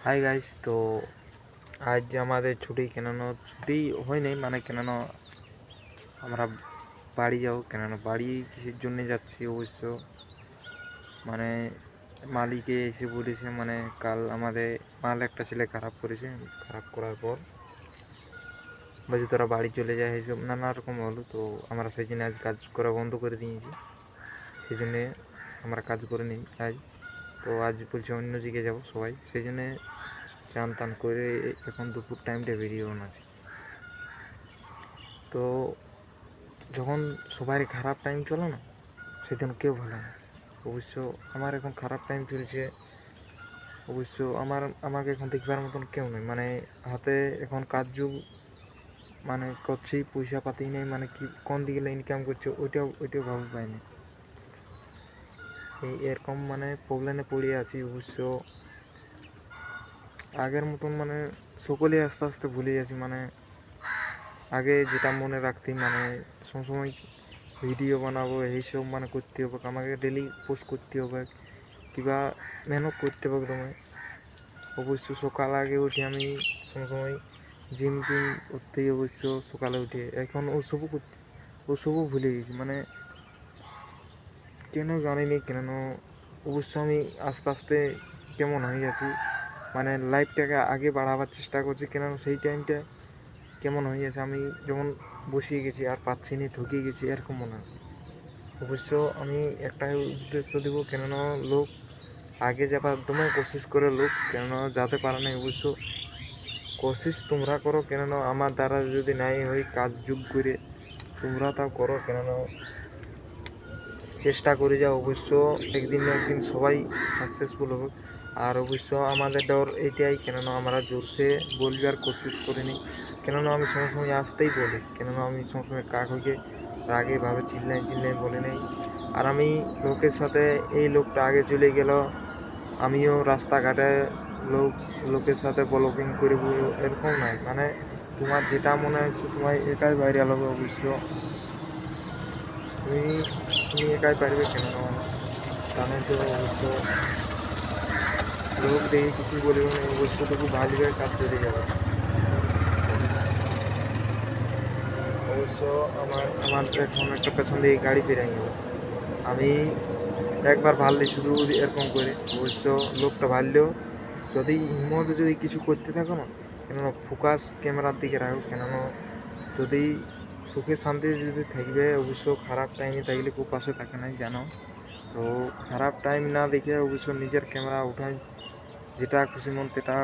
Hi guys, তো আজ আমাদের ছুটি ছুটি হয়নি, কেন আমরা বাড়ি যাও, বাড়ি কিসের জন্য যাচ্ছি অবশ্য মানে মালিকে এসে বলেছে, কাল আমাদের মাল একটা ছেলে খারাপ করেছে। খারাপ করার পর বলছে তোরা বাড়ি চলে যায়, এইসব নানা রকম হলো। তো আমরা সেই জন্য আজ কাজ করা বন্ধ করে দিয়েছি। সেই জন্যে আমরা কাজ করে নিই আজ। তো আজ বলছি অন্য দিকে যাবো সবাই, সেই জন্যে চান টান করে এখন দুপুর টাইমটা বেরিয়ে আছি। তো যখন সবারই খারাপ টাইম চলে না, সেদিন কেউ ভালো না। অবশ্য আমার এখন খারাপ টাইম চলছে। অবশ্য আমাকে এখন দেখবার মতন কেউ নেই। হাতে এখন কাজ যুগ, করছি, পয়সা পাতি নেই, কি কোন দিকে ইনকাম করছে ওইটাও ভাবতে পাইনি। এরকম প্রবলেমে পড়ে আছি। অবশ্য আগের মতন সকলে আস্তে আস্তে ভুলে যাচ্ছি। আগে যেটা মনে রাখতি, সবসময় ভিডিও বানাবো, এইসব করতে হবে, আমাকে ডেলি পোস্ট করতে হবে, কিবা মেহনত করতে হবে তোমায়। অবশ্য সকাল আগে উঠে আমি সবসময় জিম টিম করতেই অবশ্য সকালে উঠে। এখন ওসবও ভুলে গেছি, কেন জানিনি কেন। অবশ্য আমি আস্তে আস্তে কেমন হয়ে গেছি, লাইফটাকে আগে বাড়াবার চেষ্টা করছি, সেই টাইমটা কেমন হয়ে গেছে। আমি যেমন বসিয়ে গেছি আর পাচ্ছি না, ঠকে গেছি, এরকম মনে হয়। অবশ্য আমি একটাই উদ্দেশ্য দেব, লোক আগে যাবার তোমায় কোশিশ করে লোক যেতে পারে না। অবশ্য কোশিশ তোমরা করো, আমার দ্বারা যদি নাই হয় কাজ যুগ করে তোমরা তাও করো, চেষ্টা করে যাও। অবশ্য একদিন না একদিন সবাই সাকসেসফুল হবে। আর অবশ্য আমাদের ডর এইটাই, আমরা জোরসে বলবার কোশিশ করিনি, আমি সবসময় আসতেই বলি, আমি সবসময় কাকুকে রাগেভাবে চিল্লাই বলে নেই। আর আমি লোকের সাথে, এই লোকটা আগে চলে গেল, আমিও রাস্তাঘাটে লোকের সাথে ব্লগিং করে এরকম নাই। তোমার যেটা মনে হচ্ছে তোমার একাই ভাইরাল হবে। অবশ্য তুমি তুমি একাই পারবে, জানো তো। অবশ্য লোক দেখে কিছু বলবে না, অবশ্য তবু ভালোভাবে কাজ করে যাবে। অবশ্য আমার এখন একটা পেছন দিকে গাড়ি পেরিয়ে গেল, আমি একবার ভাললে শুধু এরকম করে। অবশ্য লোকটা ভাললেও যদি হিম্মত যদি কিছু করতে থাকো না, ফোকাস ক্যামেরার দিকে রাখো, যদি সুখের শান্তি যদি থাকবে। অবশ্য খারাপ টাইমে থাকলে কেউ পাশে থাকে না, জানো তো। খারাপ টাইম না দেখে অবশ্য নিজের ক্যামেরা উঠাই, যেটা খুশি মন সেটা